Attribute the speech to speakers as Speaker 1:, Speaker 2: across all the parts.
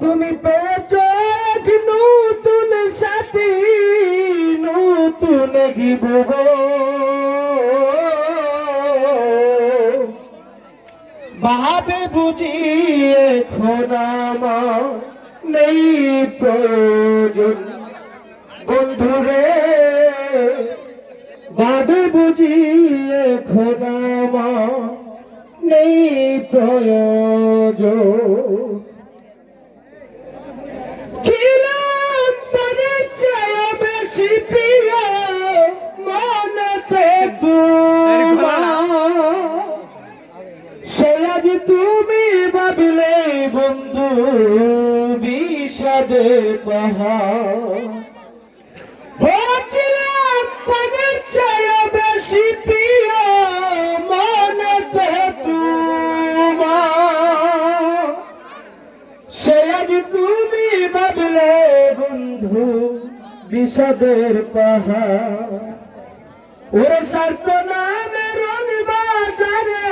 Speaker 1: তুমি পেয়েছ এক নতুন সাথী, নতুন গিবব ভাবে বুঝি এখন আমার নেই প্রয়োজন। বন্ধুরে ভাবে বুঝি এখন আমার নেই প্রয়োজন। ছিলাম মনের চেয়ে বেশি প্রিয় মনেতে তোমার, সে আজ তুমি ভাবিলে বন্ধু বিষাদের পাহাড়। হয়েছিলাম মনের চেয়ে বেশি প্রিয় মনেতে তোমার, সে আজ তুমি ভাবলে বন্ধু বিষাদের পাহাড়। ওরে স্বার্থ নামে রং বাজারে,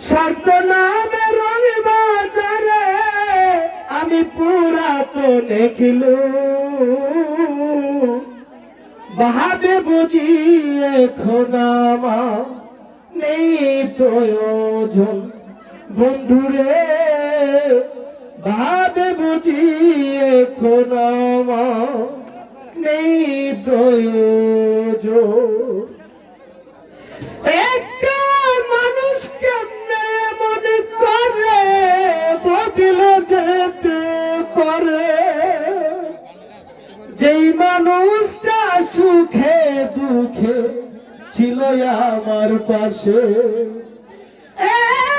Speaker 1: স্বার্থ নামে রং বাজারে আমি পুরাতন খেলো ভাবে বুঝি এখন আমার নেই প্রয়োজন। বন্ধুরে ভাবে বুঝি এখন আমার নেই প্রয়োজন। একটা মানুষ কেমনে মনে করে বদলে যেতে পারে, যেই মানুষটা সুখে দুঃখে ছিল আমার পাশে।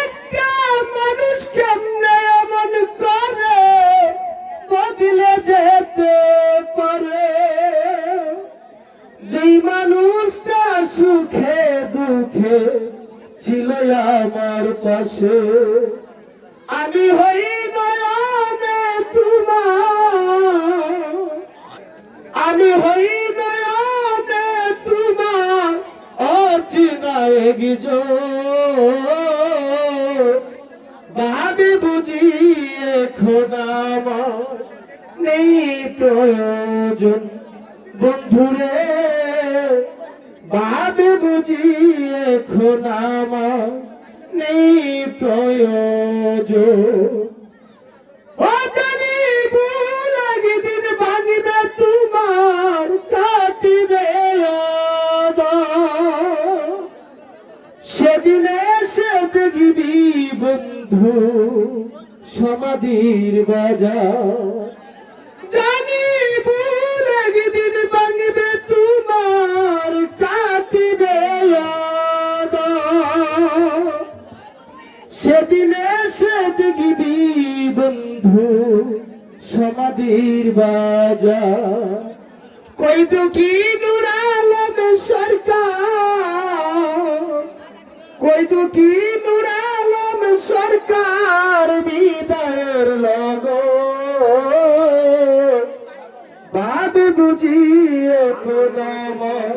Speaker 1: একটা মানুষ কেমনে এমন করে বদলে যেতে পারে, যেই মানুষটা সুখে দুঃখে ছিল আমার পাশে। আমি হই নয়নে তোমার, আমি হই নয়নে তোমার অচেনা একজন। ভাবে বুঝি এখন আমার নেই প্রয়োজন। বন্ধুরে ভাবে বুঝি এখন আমার নেই প্রয়োজন। ও জানি ভুল একদিন ভাঙিবে তোমার কাটিবে সেদিনে সে দেখবি বন্ধু সমাধির বাজার। জানি ভুল একদিন ভাঙিবে তোমার কাটিবে সেদিনে সে দেখবি বন্ধু সমাধির বাজার। কই দুঃখী নূর আলম সরকার, কই দুঃখী নূর আলম সরকার বিদায়ের লগন ভাবে বুঝি এখন আমার